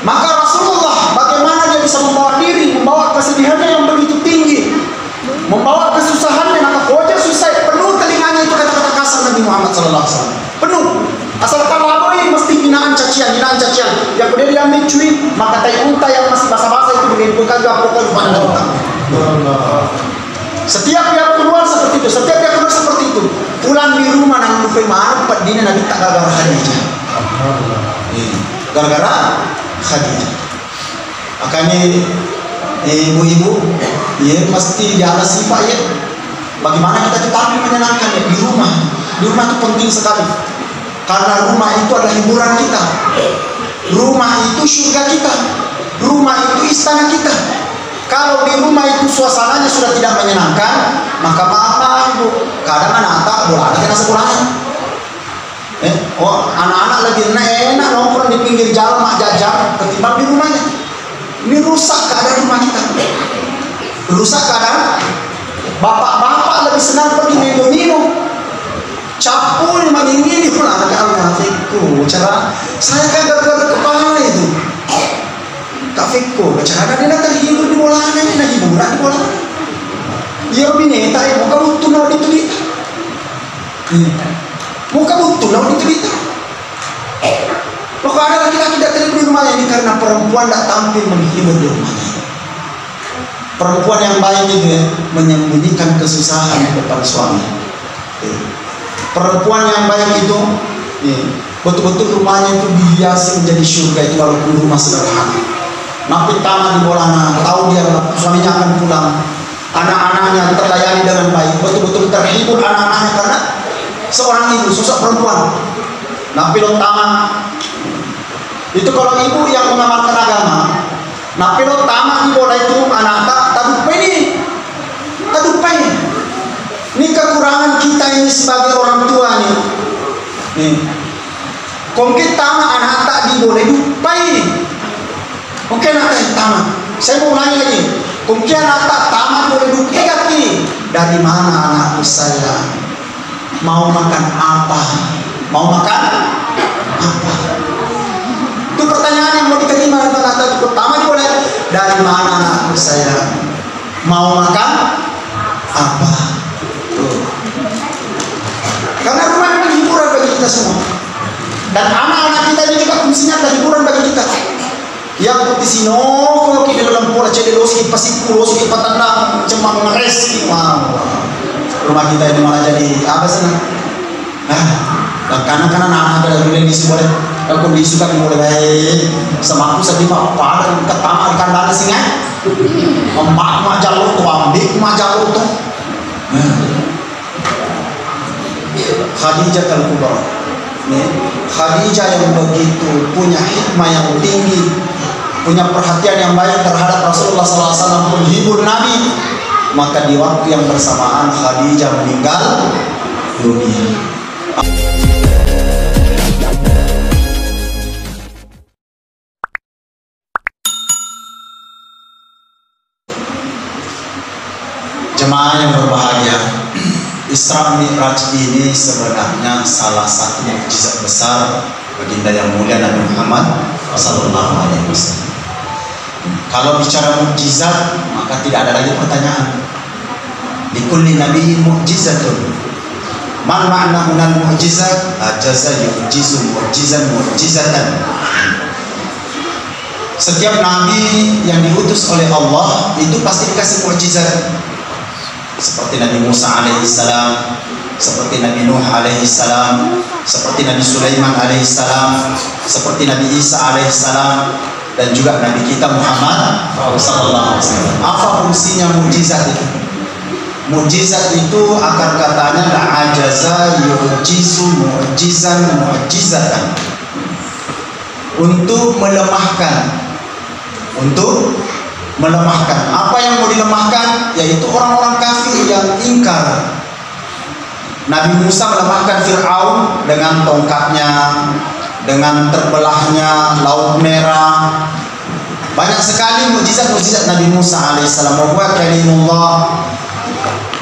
Maka Rasulullah bagaimana dia bisa membawa diri, membawa kesedihannya yang begitu tinggi, membawa kesusahannya, maka wajah susah, penuh telinganya itu kata-kata kasar Nabi Muhammad SAW. Penuh. Asalkan lalu mesti hinaan cacian. Yang kemudian dia ambil cuy, maka tai unta yang masih basah-basah itu menimbulkan gapokan pada unta. Setiap dia keluar seperti itu, pulang di rumah nang lupa maaf dina Nabi tak gara-gara Khadijah. Gara-gara Khadijah. Makanya ibu-ibu ya mesti di atas sifat ya. Bagaimana kita tampil menyenangkan ya di rumah. Di rumah itu penting sekali. Karena rumah itu adalah hiburan kita. Rumah itu surga kita. Rumah itu istana kita. Kalau di rumah itu suasananya sudah tidak menyenangkan, maka maaf ibu, kadang anak bola ada sekolahnya. Anak-anak lebih enak nongkrong di pinggir jalan mak jajan ketimbang di rumahnya. Ini rusak keadaan rumah kita. Rusak keadaan. Bapak-bapak lebih senang pergi minum. Capul mengingini pulang ke al-Nafiku. Cara saya kan gara-gara kepala itu. Kafiku, cara dia terhibur di bola ini, nak hiburan di bola. Ya bineta, muka butuh nak ditelita. Muka butuh nak ditelita. Maka ada laki-laki tidak terhibur di rumahnya ini karena perempuan tidak tampil menghibur di rumahnya. Perempuan yang baik itu ya, menyembunyikan kesusahan di depan suami. Perempuan yang baik itu betul-betul rumahnya itu dihiasi menjadi surga itu walaupun rumah sederhana. Napi taman di bolana, tahu dia suaminya akan pulang, anak-anaknya terlayani dengan baik, betul-betul terhibur anak-anaknya karena seorang ibu, sosok perempuan. Napi taman itu kalau ibu yang mengamalkan agama, napi taman di bola itu anak tak adupai. Ini kekurangan kita ini sebagai orang tua nih. Kongkit taman anak tak di bola dupai. Mungkin anak tamat. Saya mau nanya lagi. Mungkin anak tak tamat boleh duktikan ini. Dari mana anakku saya? Mau makan apa? Mau makan apa? Itu pertanyaan yang mau diterima dengan anak itu tamat boleh. Dari mana anakku saya? Mau makan apa? Tuh. Karena rumah memang hiburan bagi kita semua. Dan anak-anak kita ini juga fungsinya adalah hiburan bagi kita. Yang putih sino kalau kita dalam pola cedek losi pasiku losi patandang cemang ngeres rumah kita ini malah jadi apa sana dan kanan anak ada dulu di boleh kalau kondisi kan boleh baik sama aku sedih apa dan ketama di kandang singa emak jalur tuh ambik jalur tuh Khadijah al-Kubra Khadijah yang begitu punya hikmah yang tinggi, punya perhatian yang baik terhadap Rasulullah SAW, menghibur Nabi. Maka di waktu yang bersamaan Khadijah meninggal dunia. Jemaah yang berbahagia, Isra Mi'raj ini sebenarnya salah satu mukjizat besar baginda yang mulia Nabi Muhammad SAW. Kalau bicara mukjizat, maka tidak ada lagi pertanyaan. Likulli nabiyyin mu'jizatun. Man ma'na hunal mu'jizat? Ajaza yu'jizu mu'jizatan. Setiap nabi yang diutus oleh Allah itu pasti dikasih mukjizat. Seperti Nabi Musa alaihissalam, seperti Nabi Nuh alaihissalam, seperti Nabi Sulaiman alaihissalam, seperti Nabi Isa alaihissalam, dan juga Nabi kita Muhammad sallallahu alaihi wasallam. Apa fungsinya mukjizat itu? Mukjizat itu akar katanya la ajaza yu'jizu mu'jizatan. Untuk melemahkan. Apa yang mau dilemahkan? Yaitu orang-orang kafir yang ingkar. Nabi Musa melemahkan Fir'aun dengan tongkatnya, dengan terbelahnya Laut Merah. Banyak sekali mukjizat Nabi Musa alaihissalam. Bahwa kalimullah.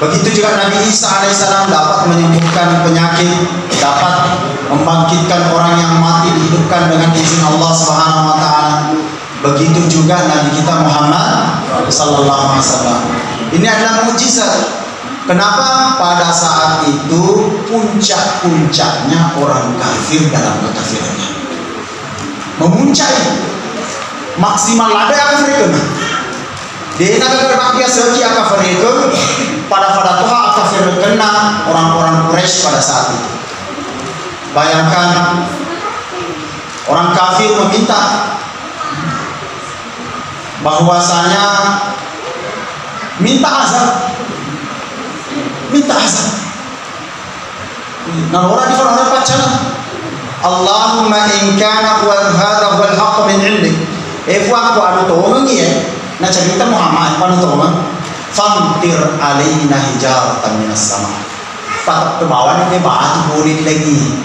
Begitu juga Nabi Isa alaihissalam dapat menyembuhkan penyakit, dapat membangkitkan orang yang mati, dihidupkan dengan izin Allah Subhanahu wa taala. Begitu juga Nabi kita Muhammad sallallahu alaihi wasallam. Ini adalah mukjizat. Kenapa? Pada saat itu puncak-puncaknya orang kafir dalam kekafirannya. Memuncak maksimal ada kafir kena. Dia nak berbagi segi kafir pada Tuhan kafir kena orang-orang Quraisy pada saat itu. Bayangkan orang kafir meminta bahwasanya minta azab. Nah orang di orang baca Allahumma in kana hadha huwa al-haqq min 'indik. Aku anu tolong ya. Nah cerita Muhammad anu tolong famtir alaina hijaratan minas sama. Patut kebawan ini batu boleh lagi.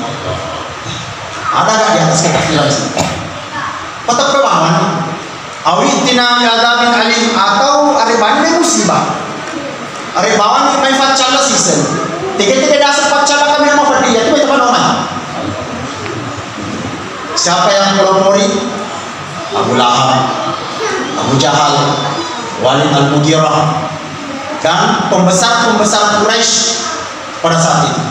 Ada enggak di atas kekafiran sini? Patut kebawan. Awitina bi adzabin alim atau aribani musibah. Aribawan ni may fatchala season. Tiga-tiga dasar fatchala kami nama Fadiyah. Itu teman orang. Siapa yang pelopori? Abu Lahab, Abu Jahal, Walid Al-Mughirah, dan pembesar-pembesar Quraisy pada saat itu.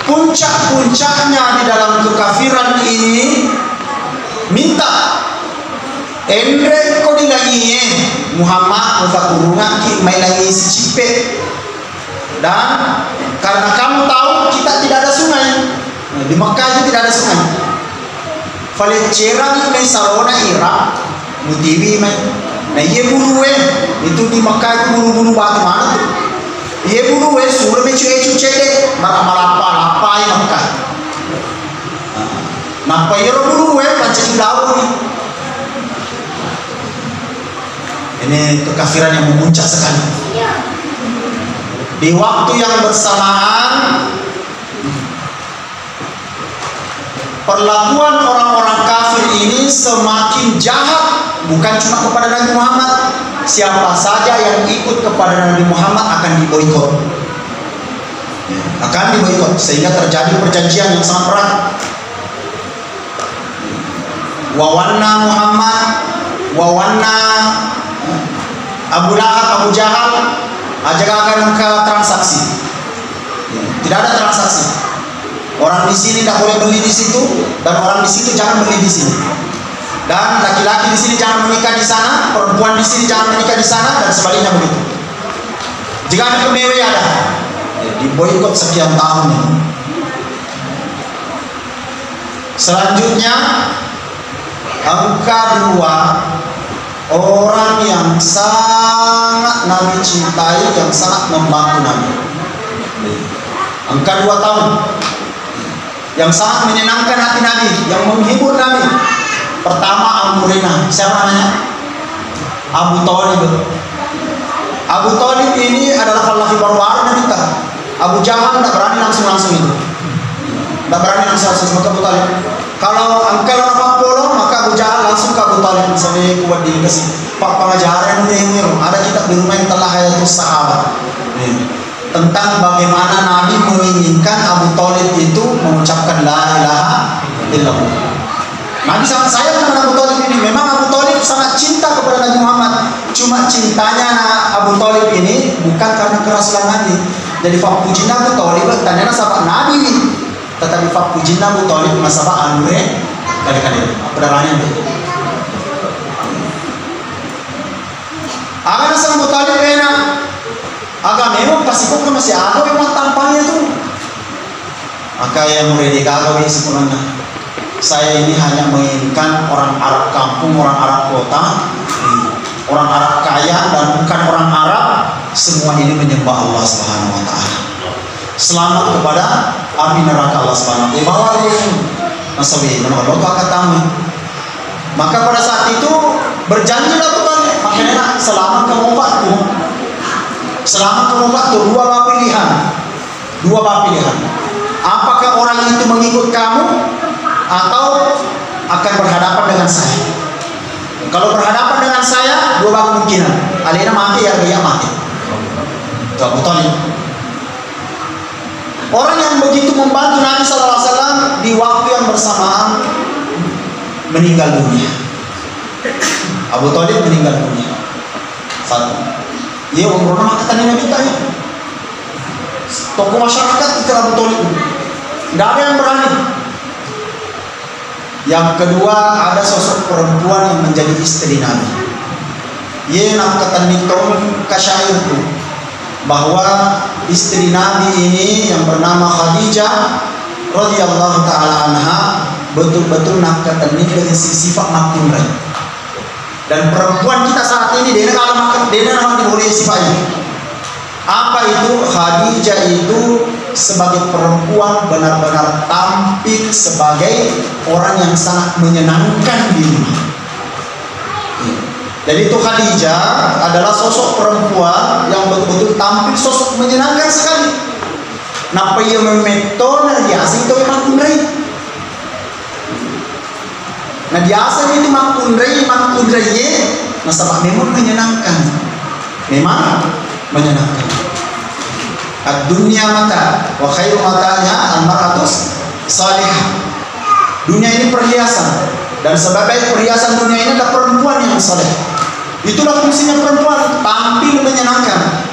Puncak-puncaknya di dalam kekafiran ini minta Endre ko dilagi Muhammad mufakurungan ki may lagi si Cipe. Dan karena kamu tahu kita tidak ada sungai. Di Mekah itu tidak ada sungai. Fale cerang may sarona Irak mutiwi may. Nah ye buluwe itu di Mekah itu bulu-bulu batu mana tuh? Ye buluwe sur me cuci cede malapa yang Mekah. Nah payero buluwe pancen daun ni. Ini kekafiran yang memuncak sekali. Di waktu yang bersamaan, perlakuan orang-orang kafir ini semakin jahat. Bukan cuma kepada Nabi Muhammad. Siapa saja yang ikut kepada Nabi Muhammad akan diboikot. Akan diboikot sehingga terjadi perjanjian yang sangat berat. Wawanna Muhammad, wawanna Abu Lahab, Abu Jahal akan ke transaksi. Tidak ada transaksi. Orang di sini tidak boleh beli di situ, dan orang di situ jangan beli di sini. Dan laki-laki di sini jangan menikah di sana, perempuan di sini jangan menikah di sana, dan sebaliknya begitu. Jika ada kemewe ada, diboikot sekian tahun ini. Selanjutnya angka 2. Orang yang sangat Nabi cintai, yang sangat membantu Nabi. Angka 2 tahun. Yang sangat menyenangkan hati Nabi, yang menghibur Nabi. Pertama Amrina. Siapa namanya? Abu Thalib. Abu Thalib ini adalah khalifah baru Nabi. Abu Jahal tidak berani langsung itu. Tidak berani langsung ke Abu Thalib. Kalau angkel orang Polo, maka Abu Jahal langsung ke Abu Thalib. Misalnya kuat dikasih Pak pengajaran yang ada kitab di rumah yang telah hayatus sahabat tentang bagaimana Nabi menginginkan Abu Thalib itu mengucapkan la ilaha illallah. Nabi sangat sayang dengan Abu Thalib ini. Memang Abu Thalib sangat cinta kepada Nabi Muhammad. Cuma cintanya Abu Thalib ini bukan karena kerasulan Nabi. Jadi fakujin Abu Thalib tanya sahabat Nabi ini. Tetapi fakujin Abu Thalib masalah anure kali-kali pedarangan itu. Akan sang Abu Thalib enak. Agak memang pasti kok masih ada memang tampangnya tuh. Maka yang murid dikagak sempurna. Saya ini hanya menginginkan orang Arab kampung, orang Arab kota, orang Arab kaya dan bukan orang Arab, semua ini menyembah Allah Subhanahu wa taala. Selamat kepada api neraka Allah Subhanahu wa taala. Bawalin masawi menolong katamu. Maka pada saat itu berjanjilah Tuhan, makanya selamat kamu waktu. Selamat kamu waktu dua pilihan. Apakah orang itu mengikut kamu atau akan berhadapan dengan saya? Kalau berhadapan dengan saya, dua kemungkinan. Alina mati ya dia mati. Abu Thalib. Orang yang begitu membantu Nabi SAW di waktu yang bersamaan, meninggal dunia. Abu Thalib meninggal dunia. Satu. Ia umroh nama kata Nabi tanya. Tokoh masyarakat itu Abu Thalib. Tidak ada yang berani. Yang kedua, ada sosok perempuan yang menjadi istri Nabi. Ia nak kata Niton Kasyair itu bahwa istri Nabi ini yang bernama Khadijah radhiyallahu taala anha betul-betul nak kata dengan sifat makunrai. Dan perempuan kita saat ini dia nak boleh sifat ini. Apa itu? Khadijah itu sebagai perempuan benar-benar tampil sebagai orang yang sangat menyenangkan di rumah. Jadi itu Khadijah adalah sosok perempuan yang betul-betul tampil sosok menyenangkan sekali. Napa ia memeton dia asing itu memang kunrai. Nah dia asing itu makunrai ye, nasabah memang menyenangkan. Memang menyenangkan. Ad-dunya mata wa khairu matanya al-mar'atus salihah. Dunia ini perhiasan dan sebagai perhiasan dunia ini adalah perempuan yang saleh. Itulah fungsinya perempuan, tampil menyenangkan.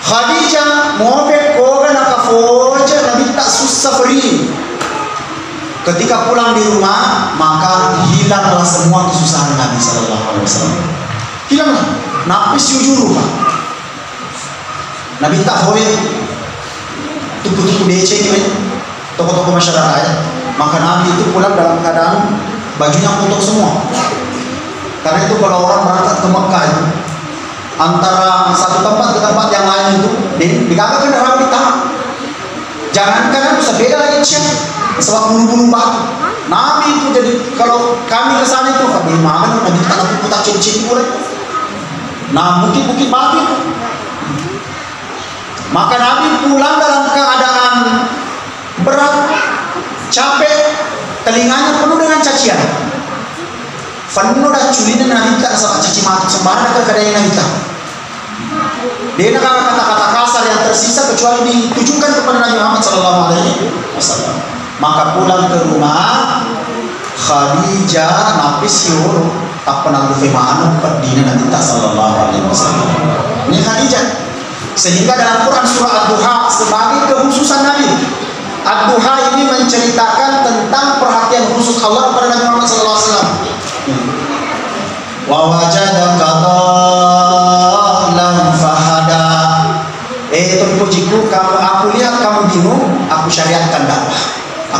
Khadijah mobe koga nakafoja nabi tak susah beri. Ketika pulang di rumah maka hilanglah semua kesusahan Nabi sallallahu alaihi wasallam. Hilanglah. Napis jujur Pak. Nabi tak boleh tuku-tuku DC ini toko-toko masyarakat. Maka Nabi itu pulang dalam keadaan bajunya kotor semua. Karena itu kalau orang berangkat ke Mekah itu, antara satu tempat ke tempat yang lain itu dikatakan dalam tamak. Jangankan itu sebeda lagi cek sebab bulu-bulu batu. Nabi itu jadi kalau kami ke sana itu kami makan Nabi tak nak putar cincin pula. Nah bukit-bukit batu itu. Maka Nabi pulang dalam keadaan berat, capek, telinganya penuh dengan cacian. Penuh dah culinan Nabi tak sama caci maki sembarang ke kedai Nabi tak. Dia nak kata-kata kasar yang tersisa kecuali ditujukan kepada Nabi Muhammad sallallahu alaihi wasallam. Maka pulang ke rumah Khadijah napis yur tak pernah berfirman perdina Nabi tak sallallahu alaihi wasallam. Ini Khadijah. Sehingga dalam Quran surah Ad-Duha sebagai kekhususan Nabi, Ad-Duha ini menceritakan tentang perhatian khusus Allah kepada Nabi Muhammad SAW. Wa wajadaka dhallan fahada. Terpujiku kamu, aku lihat kamu bingung, aku syariatkan dakwah.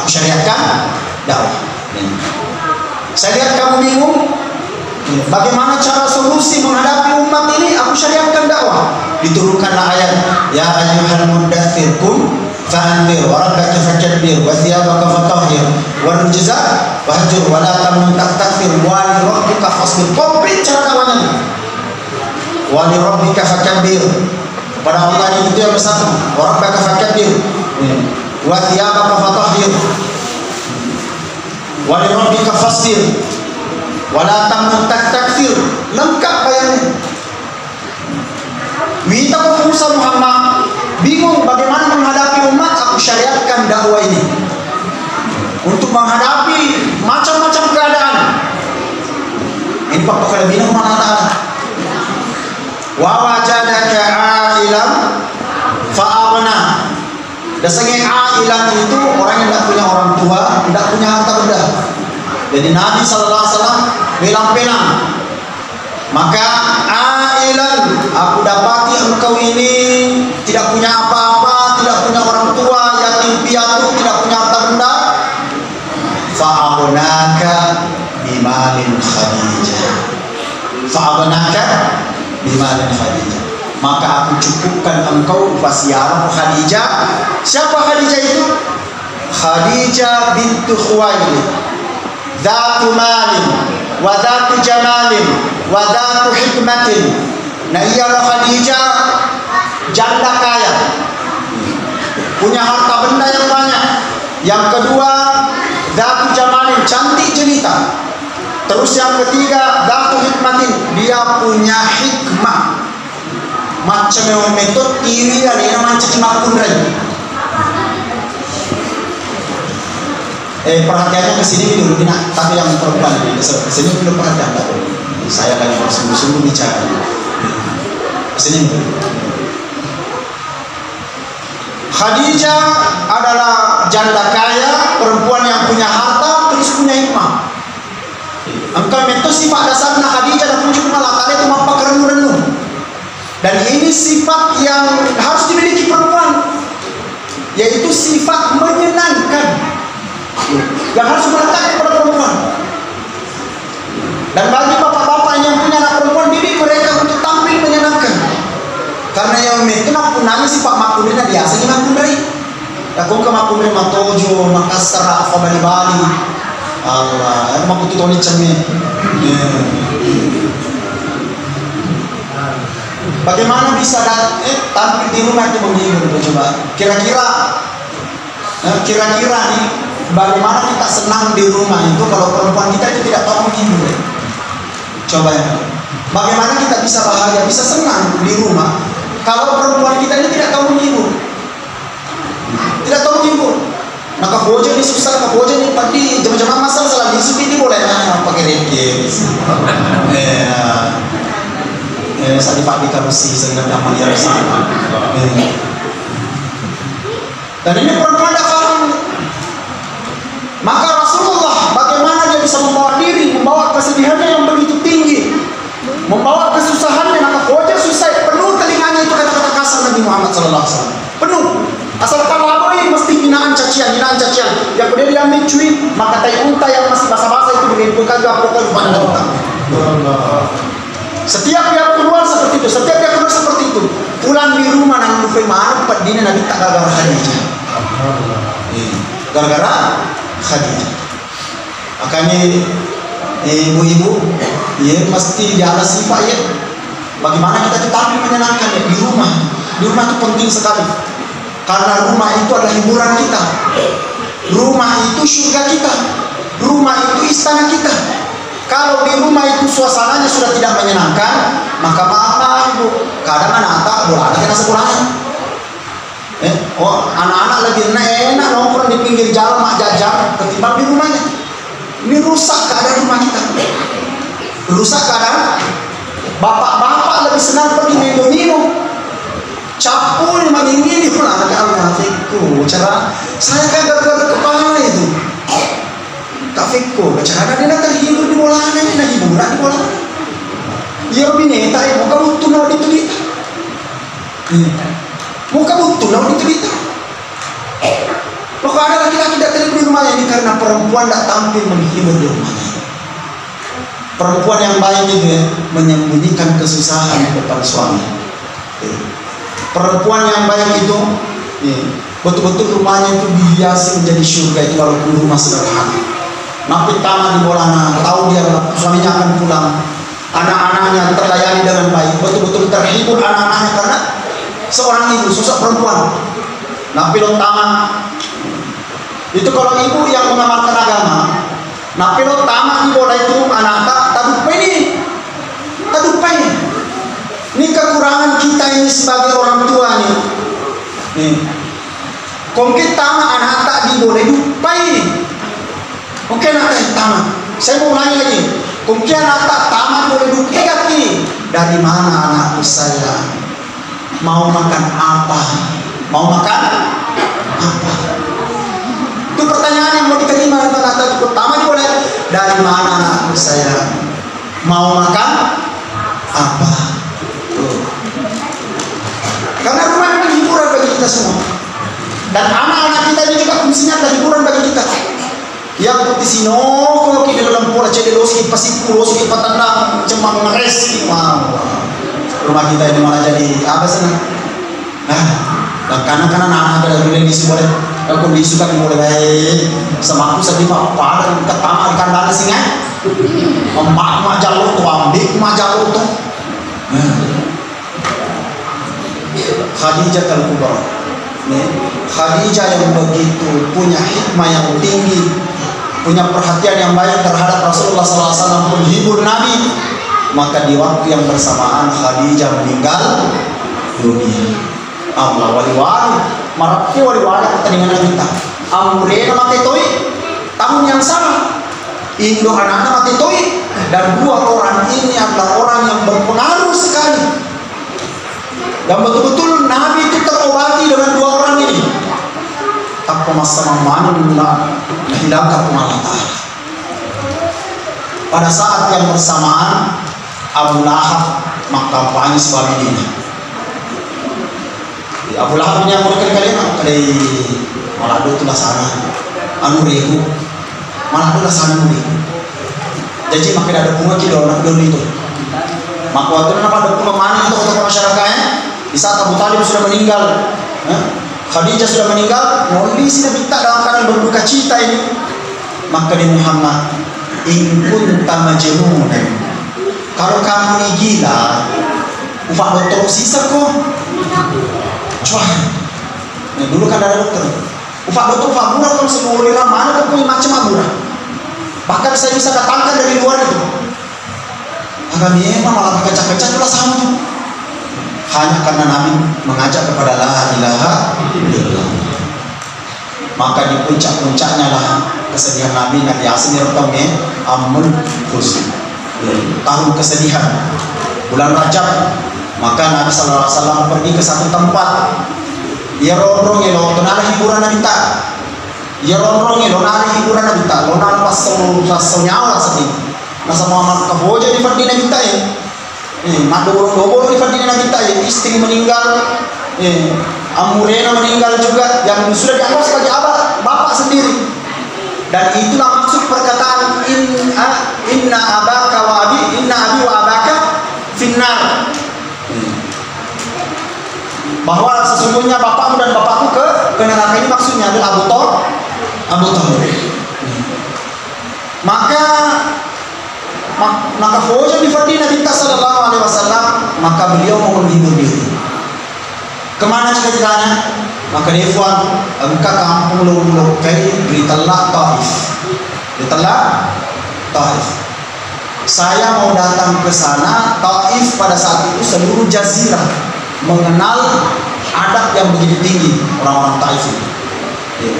Aku syariatkan dakwah. Saya lihat kamu bingung, bagaimana cara solusi menghadapi umat ini? Aku syariatkan dakwah. Diturunkanlah ayat ya ayyuhal muddaththir qum fa'anzir wa rabbaka fakabbir wa thiyabaka fatahhir wa rujza wahjur wa la tamnun tastakthir wa li rabbika fasbir. Komplit cara dakwahnya. Wa li rabbika fakabbir. Pada Allah itu yang bersatu. Wa rabbaka fakabbir wa thiyabaka fatahhir wa li rabbika fasbir. Wala tamnun tastakthir. Lengkap bayannya. Minta ke Musa Muhammad bingung bagaimana menghadapi umat, aku syariatkan dakwah ini untuk menghadapi macam-macam keadaan. Ini Pak kelebihan Allah Ta'ala. Wa wajadaka a'ilam fa'aghna. Dasarnya a'ilam itu orang yang tidak punya orang tua, tidak punya harta benda. Jadi Nabi SAW pelang-pelang. Maka ailan, aku dapati engkau ini tidak punya apa-apa, tidak punya orang tua, yatim piatu, tidak punya harta benda. Fa'aghnaka bimalin Khadijah. Fa'aghnaka bimalin Khadijah. Maka aku cukupkan engkau wasiat Khadijah. Siapa Khadijah itu? Khadijah bintu Khuwailid, dzatu malin wa dzatu jamalin wadatu hikmatin. Nah ialah Khadijah janda kaya, punya harta benda yang banyak. Yang kedua datu jamalin, cantik jelita. Terus yang ketiga datu hikmatin, dia punya hikmah. Macam yang metode kiri dan ini macam makunrai. perhatiannya ke sini dulu, tapi yang perempuan ini ke sini dulu perhatian. Saya lagi bersungguh-sungguh bicara. Ke sini dulu. Khadijah adalah janda kaya, perempuan yang punya harta, terus punya hikmah. Engkau itu sifat dasarnya Khadijah dan punya malah kalian itu mampu kerenung-renung. Dan ini sifat yang harus dimiliki perempuan, yaitu sifat menyenangkan yang harus melekat kepada perempuan. Dan bagi bapak-bapak yang punya anak perempuan, didik mereka untuk tampil menyenangkan. Karena yang itu nak punanya sifat makulina biasa ni makulai. Aku ke makulai Matojo, Makassar, Bali. Allah, aku makuti toni cermin. Bagaimana bisa tampil di rumah itu menghibur? Coba kira-kira nih, bagaimana kita senang di rumah itu kalau perempuan kita itu tidak tahu menghibur? Coba ya, bagaimana kita bisa bahagia, bisa senang di rumah kalau perempuan kita ini tidak tahu menghibur? Tidak tahu menghibur. Nah, kabojo ini susah, kabojo ini tadi jam-jam masal salah disu ini boleh pakai reke. Saat dipakai karusi sehingga dapat dia rasa. Dan ini perempuan tak paham. Maka Rasulullah bagaimana dia bisa membawa diri, membawa kesedihannya yang begitu tinggi, membawa kesusahannya. Maka wajah susah, penuh telinganya itu kata-kata kasar Nabi Muhammad SAW. Penuh. Asalkan laboi mesti hinaan cacian. Yang kemudian dia ambil cuit, maka tai unta yang masih basah-basah itu menimbulkan gapokan pada unta. Setiap dia keluar seperti itu, pulang di rumah nang lupa mana padina Nabi tak gara-gara Khadijah. Gara-gara Khadijah. Makanya ibu-ibu, ya mesti jaga sifat ya. Bagaimana kita tampil menyenangkan ya di rumah. Di rumah itu penting sekali. Karena rumah itu adalah hiburan kita. Rumah itu surga kita. Rumah itu istana kita. Kalau di rumah itu suasananya sudah tidak menyenangkan, maka maaf ibu, kadang anak-anak bola kena sekolahnya. Anak-anak lebih enak nongkrong di pinggir jalan mak jajan ketimbang di rumahnya. Ini rusak keadaan rumah kita. Rusak keadaan. Bapak-bapak lebih senang pergi minum. Capul mengingini pulang ke al-Nafiku. Cara saya kan gara-gara kepala itu. Kafikku, cara dia terhibur di bola ini, nak hiburan di bola. Ya bineta, muka butuh nak ditelita. Muka butuh nak ditelita. Maka ada laki-laki datang di rumah ini karena perempuan tak tampil menghibur di rumahnya. Perempuan yang baik itu ya, menyembunyikan kesusahan di depan suami. Perempuan yang baik itu, betul-betul rumahnya itu dihiasi menjadi surga itu walaupun rumah sederhana. Nampil taman di bolana, tahu dia suaminya akan pulang, anak-anaknya terlayani dengan baik, betul-betul terhibur anak-anaknya karena seorang ibu, sosok perempuan. Nampil taman itu kalau ibu yang mengamalkan agama, nampil taman di bola itu anak tadupai ini. Ini kekurangan kita ini sebagai orang tua nih. Kalau kita anak tak di bola dupai. Mungkin anak tamat. Saya mau ulangi lagi. Mungkin anak tak tamat boleh dukti. Dari mana anakku saya? Mau makan apa? Mau makan apa? Itu pertanyaan yang mau diterima dengan anak pertama boleh. Dari mana anakku saya? Mau makan apa? Tuh. Karena rumah memang hiburan bagi kita semua. Dan anak-anak kita ini juga fungsinya adalah hiburan bagi kita. Yang putih sino, kalau kita dalam pola cedelos, pasipulos, patandang, cemang ngeres, rumah kita ini malah jadi apa sana? Dan kanan-kanan anak ada yang di boleh, kalau kondisi kan boleh baik, sama aku sedih apa dan ketama di kandang singa, emak jalur tuh, ambik jalur tuh. Khadijah al-Kubra, Khadijah yang begitu punya hikmah yang tinggi. Punya perhatian yang baik terhadap Rasulullah SAW, menghibur Nabi. Maka di waktu yang bersamaan Khadijah meninggal dunia. Allah wali-wali marapki wali-wali pertandingan kita amrena maketoi tahun yang sama Indo anak-anak mati toi, dan dua orang ini adalah orang yang berpengaruh sekali, dan betul-betul Nabi itu terobati dengan dua orang ini. Apa masalah mana menghilangkan Allah Ta'ala. Pada saat yang bersamaan Abu Lahab makampanye sebagai dini. Abu Lahab ini yang mungkin kalian dari Malado itu lah sana anu ribu Malado lah sana anu ribu. Jadi makin ada bunga kilo anak dulu itu. Maka waktu itu ada bunga mana untuk masyarakatnya. Di saat Abu Talib sudah meninggal, Khadijah sudah meninggal, Nabi sudah minta dalam keadaan berduka cita ini. Maka di Muhammad, in kunta majnunan, kalau kamu ini gila, ufak dokter sisa kok. Cuah, nah, dulu kan ada dokter. Ufak dokter ufak murah kalau semua ulama mana kok punya macam murah. Bahkan saya bisa datangkan dari luar itu. Agak memang malah kecak-kecak juga sama tuh. Hanya karena Nabi mengajak kepada la ilaha illallah. Maka di puncak-puncaknya lah kesedihan Nabi Yasin Rotongnya amul husn, tahun kesedihan, bulan Rajab. Maka Nabi SAW pergi ke satu tempat. Ia ronrong elo tonala hiburan Nabi tak. Ia ronrong elo nala hiburan Nabi tak. Lo nala pasal nyawa sedih. Masa Muhammad kaboja di Fardina Nabi tak ya. Madu borong-borong di Fardina Nabi tak ya. Istri meninggal. Amurena meninggal juga, yang sudah dianggap sebagai bapak sendiri. Dan itulah maksud perkataan inna abaka wa abi, inna abi wa abaka finnar. Bahwa sesungguhnya bapakmu dan bapakku ke neraka, ini maksudnya adalah Abu Thalib. Maka foja di Fardina Nabi sallallahu alaihi wasallam, maka beliau mau menghibur diri. Kemana ceritanya? Maka dia fuan engkau kampung lu kai beritalah Taif. Beritalah Taif. Saya mau datang ke sana. Taif pada saat itu seluruh jazirah mengenal adab yang begitu tinggi orang-orang Taif itu.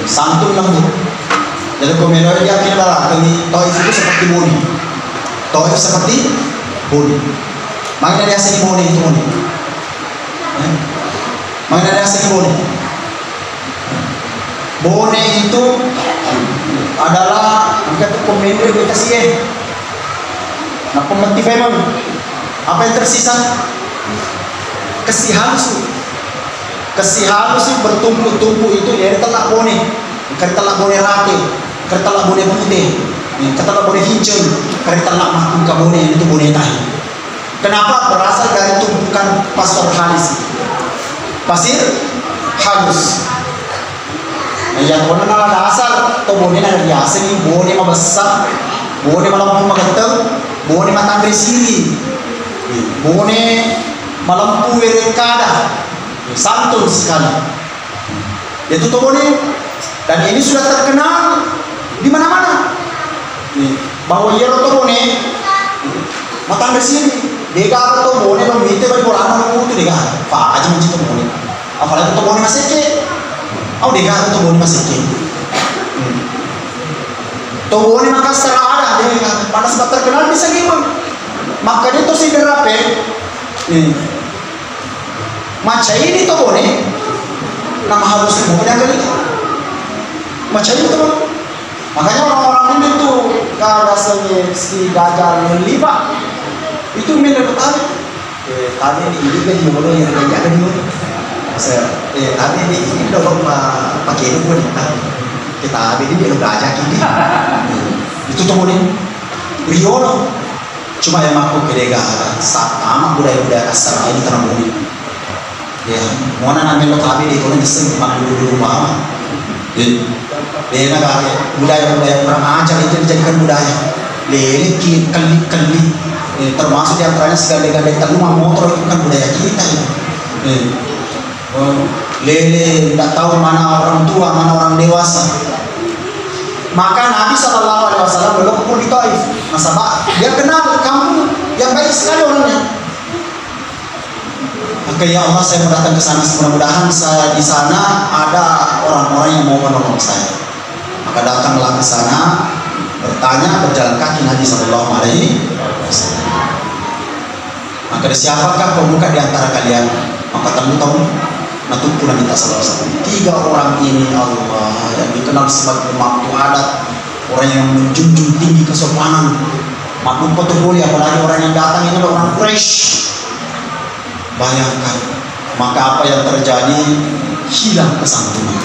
Santun lembut. Jadi komentar dia kira Taif itu seperti boni. Taif seperti boni. Makanya dia sini boni itu boni. Makanya ada asli bone itu adalah angkat komentar kita sih. Nah pemerintah memang apa yang tersisa? Kesihalus bertumpuk-tumpuk itu ya telak bone, telak bone rate, telak bone putih, telak bone hijau, telak makung bone itu bone tahi. Kenapa? Berasal dari tumpukan pasir halus. Pasir halus. Yang mana nala dasar to bone na biasa ni bone mabasa, bone malampu magatang, bone matangre siri, bone malampu werekada, santun sekali. Itu to bone, dan ini sudah terkenal di mana-mana. Bahwa ia to bone matangre siri. Dega to bone no mite bari bolan no itu dega pa aja menci to bone apalagi to bone maseke au dega to bone maseke to bone Makassar ada dega panas terkenal bisa gimana makanya to si derape maca ini to bone nama harus bone kali maca ini to makanya orang-orang ini tuh kalau dasarnya si gagal melibat itu menurut tadi ini kan di mana yang ada di mana tadi ini udah pakai itu pun kita ini dia udah ajak ini itu tuh boleh Riono cuma yang aku kedega sama budaya kasar ini tanah bumi ya mana namanya lo tabi di kono diseng dulu mama dia nak budaya orang ajar itu dijadikan budaya lele kali termasuk diantaranya segala-galanya rumah motor itu kan budaya kita ya. Lele tidak tahu mana orang tua mana orang dewasa. Maka Nabi SAW belum pun di Taif. Nasabah dia kenal kamu yang baik sekali orangnya. Maka ya Allah saya mau datang ke sana, mudah-mudahan saya di sana ada orang-orang yang mau menolong saya. Maka datanglah ke sana, bertanya, berjalan kaki Nabi Sallallahu Alaihi Wasallam. Maka siapakah pemuka di antara kalian? Maka tahu Natumpu Nabi Sallallahu Alaihi Wasallam. 3 orang ini Allah yang dikenal sebagai pemangku adat, orang yang menjunjung tinggi kesopanan. Maklum potong apalagi orang yang datang ini adalah orang Quraisy. Bayangkan, maka apa yang terjadi? Hilang kesantunan.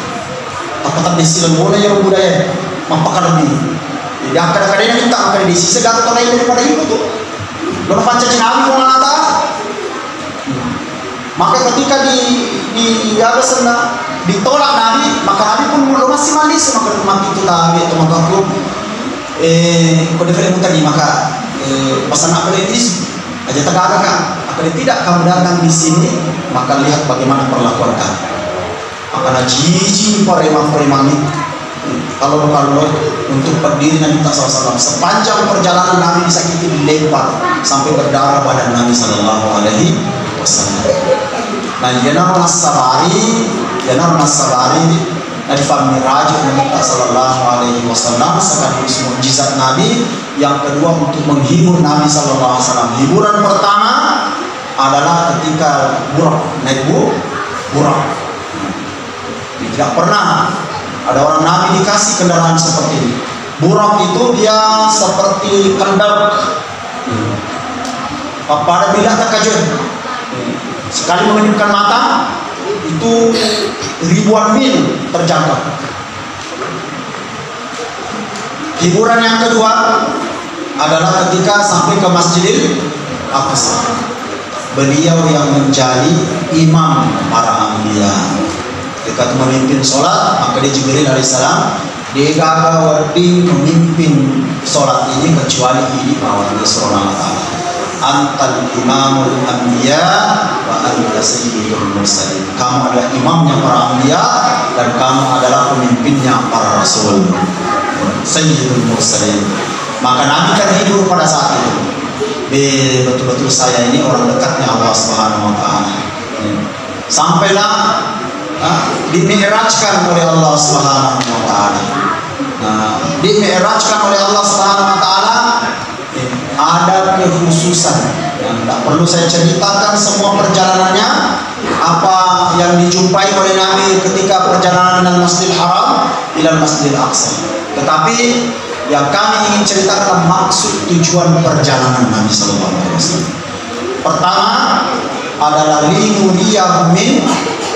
Apakah desilan boleh yang budaya mampakan lebih? Jadi kadang-kadang yang minta akan desi segala lain daripada itu tuh. Lalu panca Nabi mengalata. Maka ketika di ditolak Nabi, maka Nabi pun masih manis maka mati itu Nabi atau maka aku kode film tadi maka pesan apa itu aja tegak kan. Kalau tidak kamu datang di sini, maka lihat bagaimana perlakuan kamu. Akan jijik peremang-peremang itu. Kalau untuk berdiri Nabi SAW sepanjang perjalanan Nabi disakiti dilempar sampai berdarah badan Nabi Sallallahu Alaihi Wasallam. Nah, Yanar Nasabari dari family Raja Nabi Sallallahu Alaihi Wasallam sekaligus mukjizat Nabi. Yang kedua untuk menghibur Nabi Sallallahu Alaihi Wasallam. Hiburan pertama adalah ketika naik burak. Tidak pernah ada orang Nabi dikasih kendaraan seperti ini. Burak itu dia seperti kendaraan. Pada bila tak kajian, sekali menghidupkan mata itu ribuan mil terjangkau. Hiburan yang kedua adalah ketika sampai ke Masjidil Aqsa. Beliau yang menjadi imam para anbiya. Ketika memimpin sholat, maka dia Jibril alaihissalam dia gagal warding memimpin sholat ini kecuali ini bahwa dia surah Allah. Antal imamul anbiya wa anta sayyidul mursalin. Kamu adalah imamnya para anbiya dan kamu adalah pemimpinnya para rasul. Sayyidul mursalin. Maka Nabi terhibur pada saat itu. Betul-betul saya ini orang dekatnya Allah Subhanahu wa taala. Sampailah dimi'rajkan oleh Allah Subhanahu wa taala. Dimi'rajkan oleh Allah Subhanahu wa taala ada kekhususan yang tidak perlu saya ceritakan semua perjalanannya apa yang dijumpai oleh Nabi ketika perjalanan dari Masjidil Haram ila Masjidil Aqsa. Tetapi yang kami ingin ceritakan maksud tujuan perjalanan Nabi Sallallahu Alaihi Wasallam. Pertama adalah linuriyahum min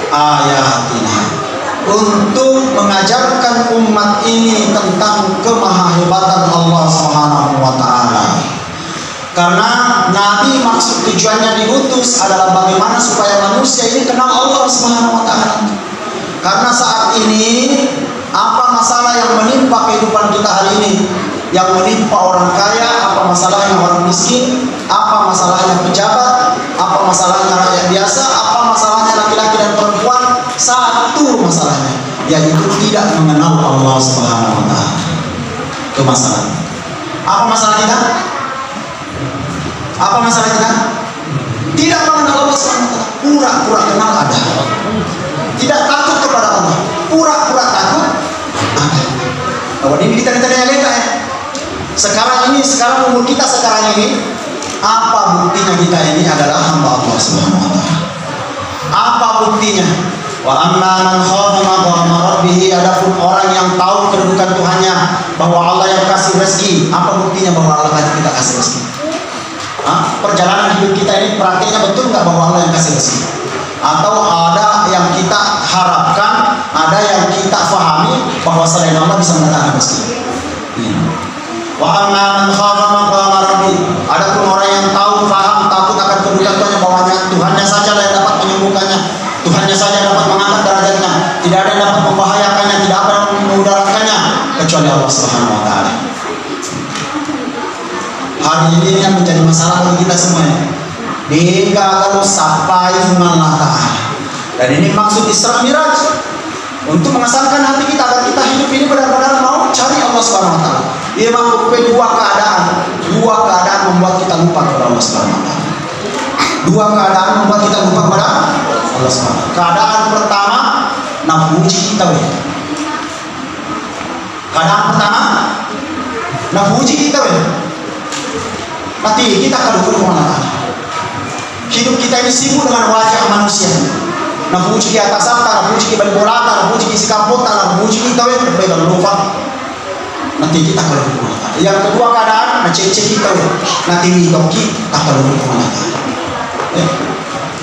ayatina, untuk mengajarkan umat ini tentang kemahahebatan Allah Subhanahu wa taala. Karena Nabi maksud tujuannya diutus adalah bagaimana supaya manusia ini kenal Allah Subhanahu wa taala. Karena saat ini apa masalah yang menimpa kehidupan kita hari ini? Yang menimpa orang kaya, apa masalahnya orang miskin, apa masalahnya pejabat, apa masalahnya rakyat biasa, apa masalahnya laki-laki dan perempuan? Satu masalahnya, yaitu tidak mengenal Allah Subhanahu wa taala. Itu masalah. Apa masalah kita? Apa masalah kita? Tidak mengenal Allah Subhanahu wa taala. Pura-pura kenal ada. Tidak takut kepada Allah. Pura-pura takut ada. Kalau ini kita yang letak ya. Sekarang umur kita sekarang ini, apa buktinya kita ini adalah hamba Allah Subhanahu wa taala? Apa buktinya? Wa amma man khafa maqama rabbih, adapun orang yang tahu kedudukan Tuhannya bahwa Allah yang kasih rezeki. Apa buktinya bahwa Allah kita kasih rezeki? Perjalanan hidup kita ini praktiknya betul nggak bahwa Allah yang kasih rezeki? Atau ada yang kita harapkan, ada yang kita fahami bahwa selain Allah bisa mendatangkan rezeki? Wa amma man khafa maqama rabbih, adapun orang yang tahu, paham, takut akan kedudukan Tuhannya bahwa Tuhannya saja yang dapat menyembuhkannya, Tuhannya saja dapat mengangkat derajatnya, tidak ada yang dapat membahayakannya, tidak ada yang memudaratkannya kecuali Allah Subhanahu wa taala. Hari ini yang menjadi masalah bagi kita semuanya. Dia kalau sampai Allah taala. Dan ini maksud Isra Miraj, untuk mengesankan hati kita agar kita hidup ini benar-benar mau cari Allah Subhanahu wa taala. Dia mengupai dua keadaan membuat kita lupa kepada Allah Subhanahu wa taala. Dua keadaan membuat kita lupa kepada Allah Subhanahu. Keadaan pertama, nak puji kita. Keadaan pertama, nak puji kita nanti kita akan bertemu Allah. Hidup kita ini sibuk dengan wajah manusia. Nak puji di atas harta, nak puji di balik bolata, nak puji di sikampota, nak puji kita berbeda lupa. Nanti kita akan bertemu Allah. Yang kedua keadaan, nak cek kita nanti kita akan bertemu Allah.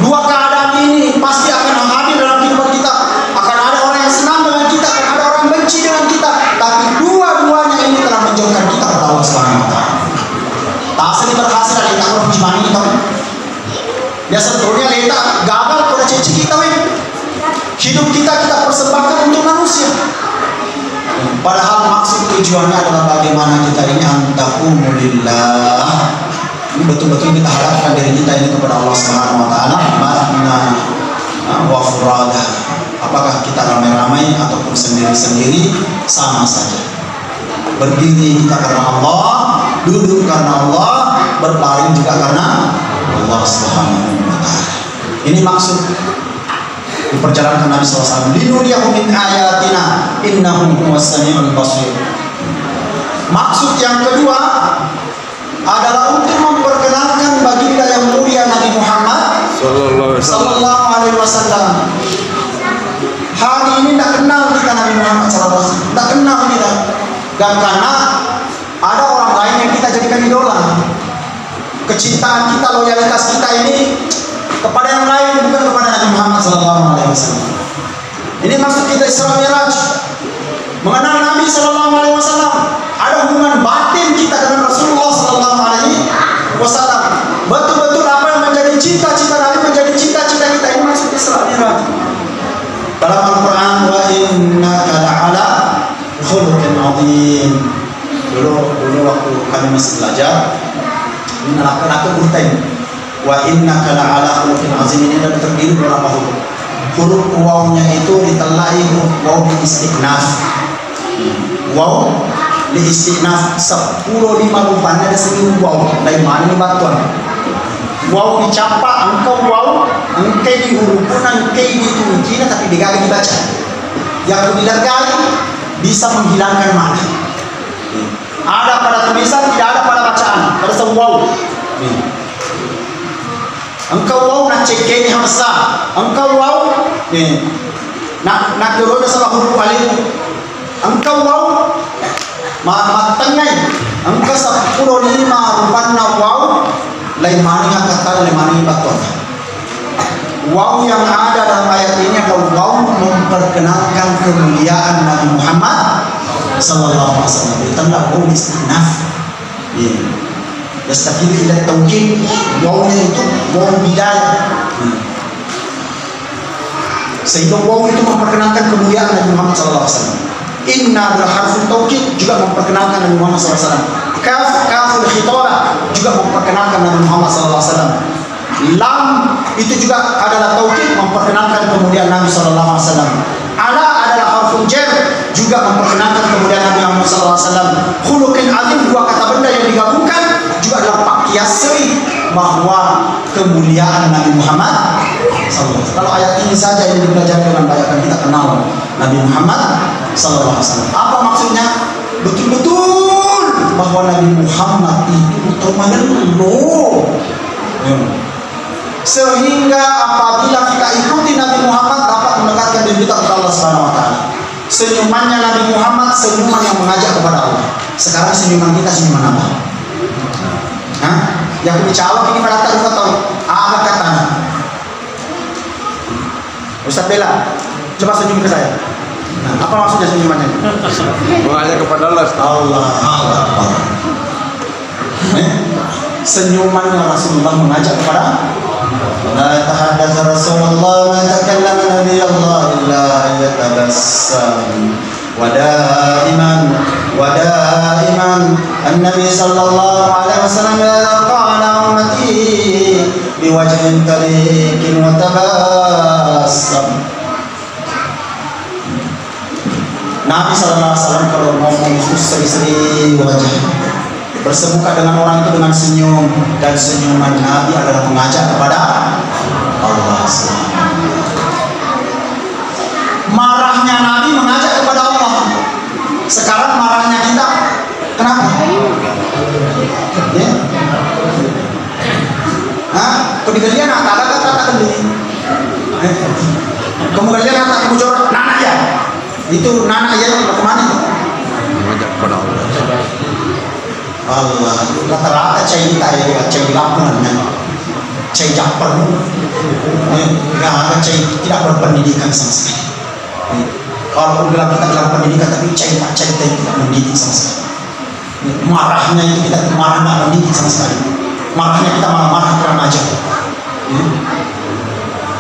Dua keadaan ini pasti akan hadir dalam kehidupan kita. Akan ada orang yang senang dengan kita, akan ada orang yang benci dengan kita. Tapi dua-duanya ini telah menjauhkan kita kepada Allah Subhanahu wa Ta'ala. Tak sering berhasil ada kita kalau puji mani kita. Biasa sebetulnya kita gagal pada ceci kita. Hidup kita persembahkan untuk manusia. Padahal maksud tujuannya adalah bagaimana kita ini antaqumulillah. Betul-betul kita harapkan diri kita ini kepada Allah Subhanahu wa Ta'ala, makna wa furada. Apakah kita ramai-ramai ataupun sendiri-sendiri, sama saja. Berdiri kita karena Allah, duduk karena Allah, berbaring juga karena Allah Subhanahu wa Ta'ala. Ini maksud diperjalankan Nabi SAW. Linuriyahu min ayatina innahu huwas samiul basir. Maksud yang kedua adalah untuk memperkenalkan baginda yang mulia Nabi Muhammad sallallahu alaihi wasallam. Hari ini tidak kenal kita Nabi Muhammad sallallahu alaihi wasallam, tidak kenal kita. Dan karena ada orang lain yang kita jadikan idola, kecintaan kita, loyalitas kita ini kepada yang lain, bukan kepada Nabi Muhammad sallallahu alaihi wasallam. Ini maksud kita Isra Mi'raj, mengenal Nabi sallallahu alaihi wasallam. Ada hubungan batin kita dengan Rasulullah sallallahu alaihi wasallam. Betul-betul apa yang menjadi cita-cita Nabi menjadi cita-cita kita. Ini maksud Isra Mi'raj. Dalam Al-Quran, wa innaka la'ala khuluqin azim. Dulu waktu kami masih belajar, ini laki-laki bertanya, wa innaka la'ala khuluqin azim. Ini ada terdiri beberapa huruf. Huruf wawnya itu ditelai huruf waw di istiqnaf. Waw di istiqnaf 10 rupanya ada segi waw. Dari mana ini batuan? Waw dicapa, engkau waw, engkai di huruf pun, engkai di tulisan, tapi digagal dibaca. Yang dilargai bisa menghilangkan makna. Ada pada tulisan, tidak ada pada bacaan. Pada sewaw. Engkau waw nak cek ini hamzah. Engkau waw nak turun salah huruf alif. Engkau waw matengai. Engkau 10 rupanya waw. Lain mana kata, lain mana batuan. Waw yang ada dalam ayat ini adalah waw memperkenalkan kemuliaan Nabi Muhammad sallallahu alaihi wasallam. Ditanda waw istinaf. Yastafidu ila tawkid. Wawnya itu waw bidayah. Sehingga waw itu memperkenalkan kemuliaan Nabi Muhammad sallallahu alaihi wasallam. Inna adalah harful tawkid, juga memperkenalkan Nabi Muhammad sallallahu alaihi wasallam. Kaful khitabah juga memperkenalkan Nabi Muhammad SAW. Lam itu juga adalah taukid, memperkenalkan kemudian Nabi SAW. Ala adalah harful jar, juga memperkenalkan kemudian Nabi Muhammad SAW. Khuluqin azim, dua kata benda yang digabungkan, juga adalah pakiasri bahwa kemuliaan Nabi Muhammad SAW. Kalau ayat ini saja yang dipelajari dengan baik akan kita kenal Nabi Muhammad SAW. Apa maksudnya? Betul-betul bahwa Nabi Muhammad itu termalu, sehingga apabila kita ikuti Nabi Muhammad dapat mendekatkan diri kita kepada Allah Subhanahu wa Ta'ala. Senyumannya Nabi Muhammad senyuman yang mengajak kepada Allah. Sekarang senyuman kita senyuman apa? Hah? Yang bicara ini pada tahu tahu apa katanya? Ustaz Bella, coba senyum ke saya. Nah, apa maksudnya senyumannya? Mengajak kepada Allah. Allah. Senyumannya Rasulullah mengajak kepada la tahaddatsa Rasulullah ma takallama nabiyullah illa yatabassam wa daiman an-nabi sallallahu alaihi wasallam qala ummati biwajhin tariqin wa tabassam. Nabi sallallahu alaihi wasallam kalau ngomong itu seri-seri wajah, bersemuka dengan orang itu dengan senyum, dan senyuman Nabi adalah mengajak kepada Allah. Marahnya Nabi mengajak kepada Allah. Sekarang marah Kau digalian nak kata beli. Kamu galian nak kamu jorok nana ya. Itu nana ya mau kemana? Mengajak kepada Allah. Allah, rata-rata cai kita ya, cai lapangan, cai japer, nggak ada cai tidak berpendidikan sama sekali. Kalau kita dalam pendidikan tapi cai kita tidak mendidik sama sekali. Marahnya itu kita marah nggak mendidik sama sekali. Marahnya kita malah marah kurang ajar.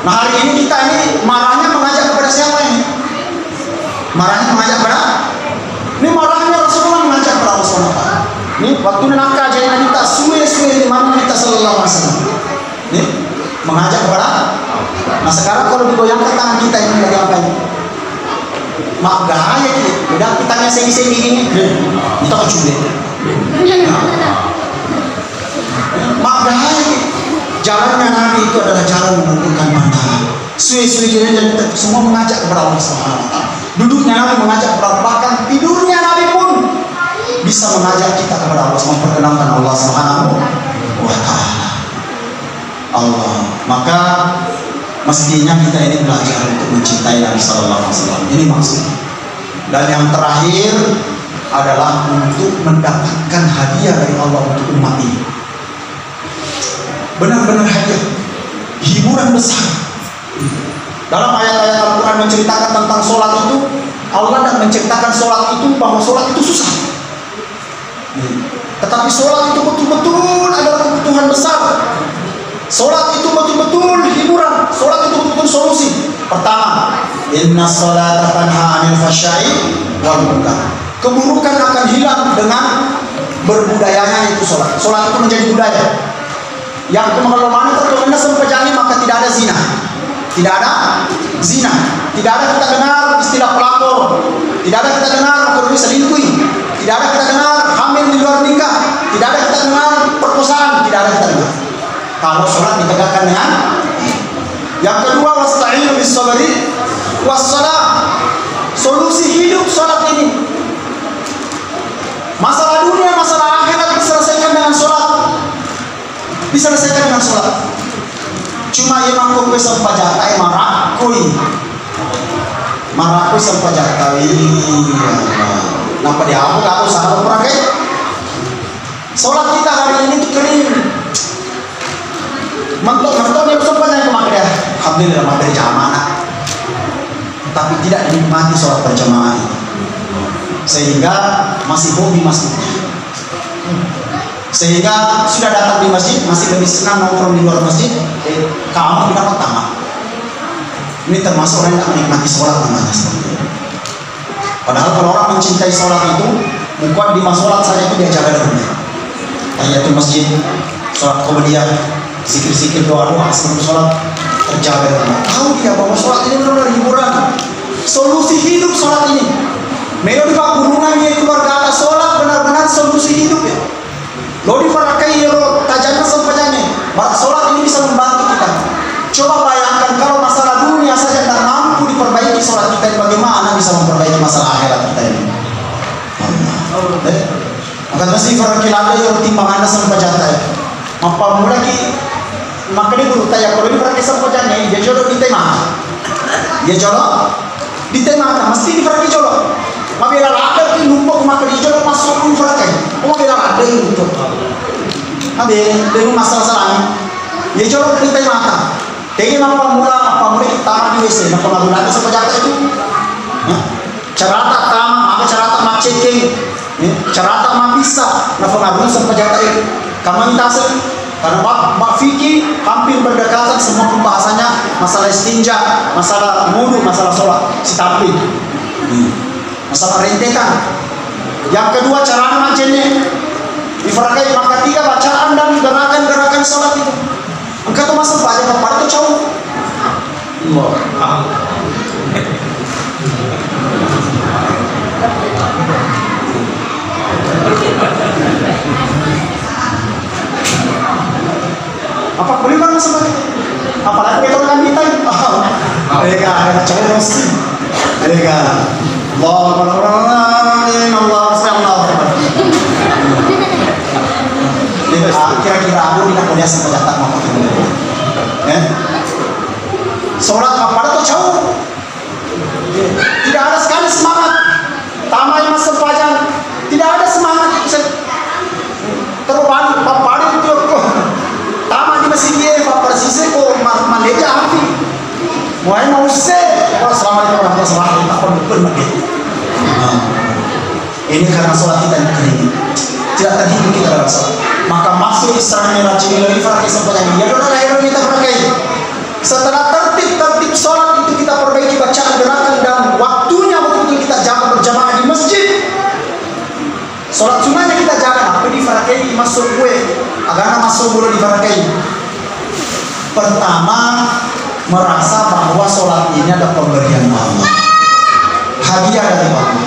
Nah hari ini kita ini marahnya mengajak kepada siapa ini? Marahnya mengajak kepada? Ini marahnya Rasulullah mengajak kepada Allah SWT. Ini waktu nakal jadi Nabi tak suwe di mana kita sallallahu alaihi wasallam. Ini mengajak kepada. Nah sekarang kalau digoyangkan tangan kita ini lagi apa ini? Mak gaya gitu. Udah kitanya sengi-sengi gini. Kita kecube. Mak gaya gitu. Jalannya Nabi itu adalah jalan menentukan pandangan. Suwe-suwe jadi semua mengajak kepada Allah Subhanahu wa taala. Duduknya Nabi mengajak kepada, bahkan tidurnya Nabi pun bisa mengajak kita kepada Allah, memperkenalkan Allah Subhanahu wa taala. Allah. Maka mestinya kita ini belajar untuk mencintai Nabi sallallahu alaihi wasallam. Ini maksudnya. Dan yang terakhir adalah untuk mendapatkan hadiah dari Allah untuk umat ini. Benar-benar hadiah, hiburan besar. Dalam ayat-ayat Al-Quran menceritakan tentang sholat itu, Allah dan menceritakan sholat itu bahwa sholat itu susah. Tetapi sholat itu betul-betul adalah kebutuhan besar. Sholat itu betul-betul hiburan. Sholat itu betul-betul solusi. Pertama, inna sholata tanha 'anil fahsya'i wal munkar. Keburukan akan hilang dengan berbudayanya itu sholat. Sholat itu menjadi budaya. Yang kalau mana terkena sempejani maka tidak ada zina. Tidak ada zina. Tidak ada kita dengar istilah pelakor. Tidak ada kita dengar kalau diselingkuhi. Tidak ada kita dengar hamil di luar nikah. Tidak ada kita dengar perkosaan. Tidak ada kita dengar. Kalau sholat ditegakkan dengan. Yang kedua, wasta'inu bis sabri wassalah. Solusi hidup sholat ini. Masalah dunia, masalah akhirat diselesaikan dengan sholat. Diselesaikan dengan sholat. Cuma imam kowe sampajatai marakui sampajatai. Napa dia aku gak tahu sahabat perakai. Sholat kita hari ini tuh kering. Mentok dia sampainya ke makanya. Alhamdulillah materi jamaah. Tapi tidak dinikmati sholat berjamaah ini. Sehingga masih hobi masjidnya. Sehingga sudah datang di masjid masih lebih senang nongkrong di luar masjid. Kamu dapat tamat. Ini termasuk orang yang tak menikmati sholat namanya seperti itu. Padahal kalau orang mencintai sholat itu, bukan di sholat saja itu dia jaga dengan tahiyatul masjid, sholat qobliyah, zikir-zikir doa-doa sebelum sholat terjaga dengan. Tahu dia bahwa sholat ini benar-benar hiburan. Solusi hidup sholat ini. Melodi pak burungannya keluarga atas sholat benar-benar solusi hidup ya. Lo difarakai lo tajamnya sempajanya. Maka sholat ini bisa membantu kita. Coba bayangkan kalau masalah dunia saja tak mampu diperbaiki sholat kita, bagaimana bisa memperbaiki masalah akhirat kita ini? Maka masih farakilada yang timbangan sempajanya. Mampu mulai maka dia guru tanya kalau difarakai sempajanya dia jodoh di tema. Dia jodoh di tema mesti difarakai jodoh. Mabila ada yang lupa maka dia jodoh masuk difarakai. Mabila ada yang lupa. Dengan masalah-masalahnya dia coba kita mata dengan apa mulai kita di WC nah penggunaan seperti itu carata tama apa carata mak checking carata mak bisa nah penggunaan seperti itu kamu minta karena Mbak Vicky hampir berdekatan semua pembahasannya masalah istinja, masalah wudu, masalah sholat si tapi masalah rentetan. Yang kedua cara macamnya difarakai maka tiga bacaan dan gerakan-gerakan sholat itu. Engkau tuh masuk pada kepada itu jauh. Apa boleh banget seperti itu? Apalagi metode kita itu. Mereka ada jauh sih. Mereka Allah kira-kira aku tidak boleh sampai datang mau ketemu. Sholat apa tuh jauh. Tidak ada sekali semangat. Tamai mas sepanjang. Tidak ada semangat itu. Terbang paparin itu kok. Tama di masjid dia persisnya kok maleja api. Mulai mau se. Assalamualaikum warahmatullahi wabarakatuh. Ini karena sholat kita kering. Tidak terhitung kita dalam sholat. Maka masuk Israel racun lagi pakai sepanjang. Ya benar akhirnya kita pakai. Setelah tertib sholat itu kita perbaiki bacaan gerakan dan waktunya betul-betul kita jaga berjamaah di masjid. Sholat sunnahnya kita jaga. Apa di farakai masuk gue. Agak masuk boleh di farakai. Pertama merasa bahwa sholat ini ada pemberian Allah. Hadiah dari Allah.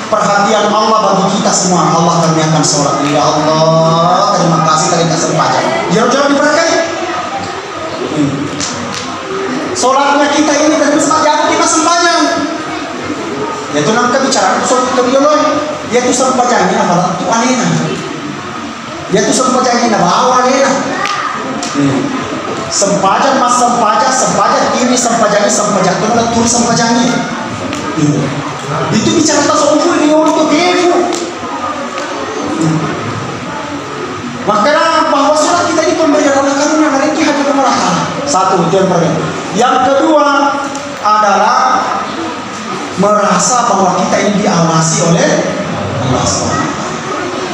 Perhatian Allah bagi kita semua. Allah karuniakan sholat. Ya Allah, terima kasih kali kasih pajak. Jangan diberakai. Sholatnya kita ini dari sembahyang kita sembahyang. Yaitu nangka bicara sholat kebioloi. Yaitu sembahyangnya apa? Itu alena. Yaitu sembahyangnya apa? Alena. Sembahyang mas sembahyang ini sembahyangnya itu malah tulis sembahyangnya. Itu bicara tasawuf ini untuk kefu. Makanya bahwa sholat kita ini pemberian Allah karunia dari Tuhan yang Maha. Satu itu yang pertama. Yang kedua adalah merasa bahwa kita ini diawasi oleh Allah SWT.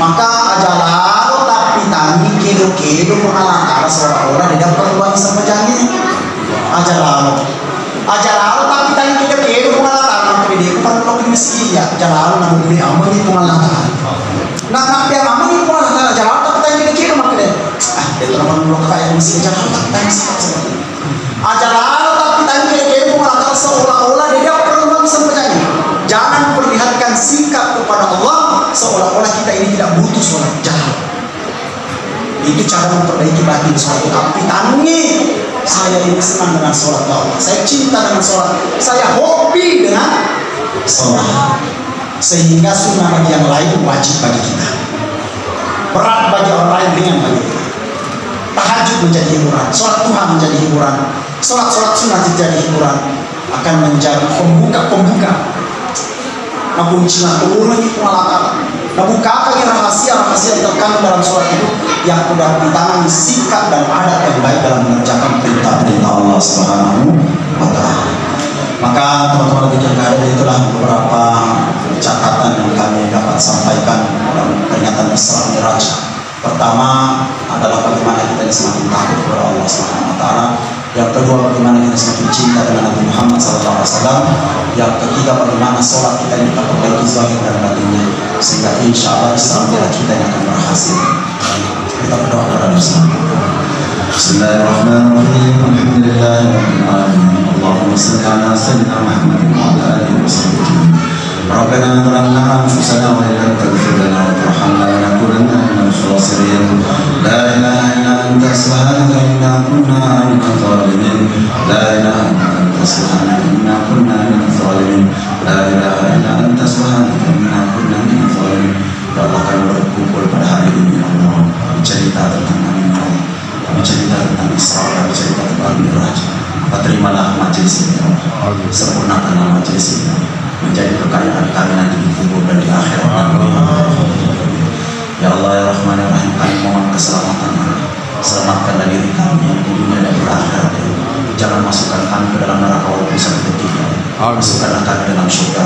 Maka ajalah tapi tangi kedo mengalahkan seorang-orang tidak perlu sama janji. Ajalah tapi tangi kedo mengalahkan dia perlu ke meski ya jalan namun dia aman itu mengalahkan. Nak dia aman itu mengalahkan ajalah tapi tangi kedo maka dia dia teman blok kayak meski jalan tapi tangi seperti ajalah tapi tangi kedo mengalahkan seolah-olah dia perlu sama janji. Jangan perlihatkan sikap kepada Allah seolah-olah kita ini tidak butuh sholat. Jangan. Itu cara memperbaiki batin sholat. Tapi tangi saya ini senang dengan sholat Allah. Saya cinta dengan sholat. Saya hobi dengan sholat. Sehingga sunnah bagi yang lain wajib bagi kita. Berat bagi orang lain ringan bagi kita. Tahajud menjadi hiburan. Sholat Tuhan menjadi hiburan. Sholat sunnah menjadi hiburan. Akan menjadi pembuka. Nakunci turun itu malakal. Nabuka lagi rahasia yang terkandung dalam sholat itu yang sudah ditangani sikap dan adat yang baik dalam mengerjakan perintah-perintah Allah Subhanahu wa Ta'ala. Maka teman-teman lebih terkait itulah beberapa catatan yang kami dapat sampaikan dalam peringatan Isra Mi'raj. Pertama adalah bagaimana kita semakin takut kepada Allah Subhanahu wa Ta'ala. Yang kedua, bagaimana kita semakin cinta dengan Nabi Muhammad SAW. Yang ketiga, bagaimana sholat kita ini kita perbaiki zahir dan batinnya, sehingga insya Allah Islam kita yang akan berhasil. Kita berdoa kepada Allah. Bismillahirrahmanirrahim. Alhamdulillahirabbil alamin. Allahumma shalli ala sayyidina Muhammad wa ala alihi wasallam. Rabbana zalamna anfusana wa illam taghfir lana wa tarhamna lanakunanna minal khasirin. La ilaha illa anta subhanaka inna kunna minadh dhalimin. La ilaha illa anta subhanaka inna kunna minadh dhalimin. La ilaha illa anta subhanaka inna kunna minadh dhalimin. Ya Allah, kami berkumpul pada hari ini ya Allah, bercerita tentang Nabi Muhammad, bercerita tentang Isra, bercerita tentang Mi'raj. Terimalah majelis ini ya Allah, sempurnakanlah majelis ini menjadi kekayaan kami nanti di kubur dan di akhirat. Ya Allah ya Rahman ya Rahim, kami mohon keselamatan. Selamatkanlah diri kami di dunia dan di akhirat. Jangan masukkan kami ke dalam neraka walaupun satu detik. Masukkanlah kami dalam syurga.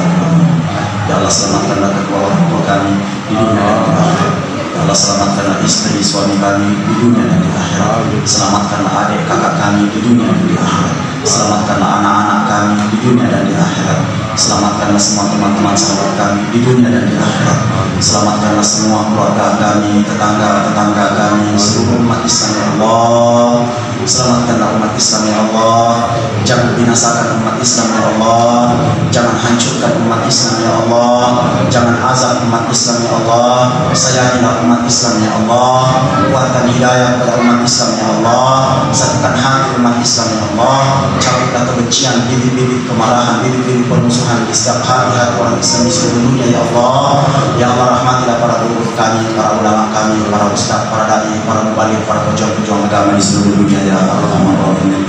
Ya Allah, selamatkanlah kedua orang tua kami di dunia dan di akhirat. Ya Allah, selamatkanlah istri suami kami di dunia dan di akhirat. Selamatkanlah adik kakak kami di dunia dan di akhirat. Selamatkanlah anak-anak kami di dunia dan di akhirat. Selamatkanlah semua teman-teman sahabat kami di dunia dan di akhirat. Selamatkanlah semua keluarga kami, tetangga-tetangga kami, seluruh umat Islam ya Allah. Selamatkanlah umat Islam ya Allah. Jangan binasakan umat Islam ya Allah. Jangan hancurkan umat Islam ya Allah. Jangan azab umat Islam ya Allah. Sayangilah umat Islam ya Allah. Kuatkan hidayah kepada umat Islam ya Allah. Satukan hati umat Islam ya Allah. Cabutlah kebencian, bibit-bibit kemarahan, bibit-bibit permusuhan di setiap hati orang Islam di seluruh dunia ya Allah. Ya Allah, rahmatilah para guru kami, para ulama kami, para ustaz, para dai, para mubalik, para pejuang-pejuang agama di seluruh dunia ya ya Arhamar Rahimin.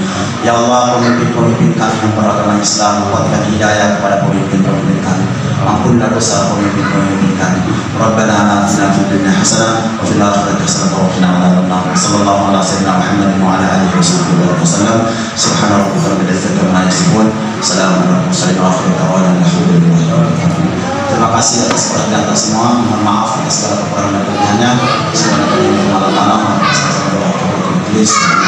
Ya Allah, pemimpin-pemimpin kami yang beragama Islam, kuatkan hidayah kepada pemimpin-pemimpin kami. Ampunlah dosa pemimpin-pemimpin kami. Rabbana atina fid dunya hasanah wa fil akhirati hasanah wa qina adzabannar. Sallallahu ala sayyidina Muhammadin wa ala alihi wasallam. Subhana rabbika rabbil izzati amma yasifun. Assalamu alaikum warahmatullahi wabarakatuh. Terima kasih atas perhatian anda semua. Mohon maaf atas segala kekurangan dan kelebihannya. Semoga kita malam-malam. Please.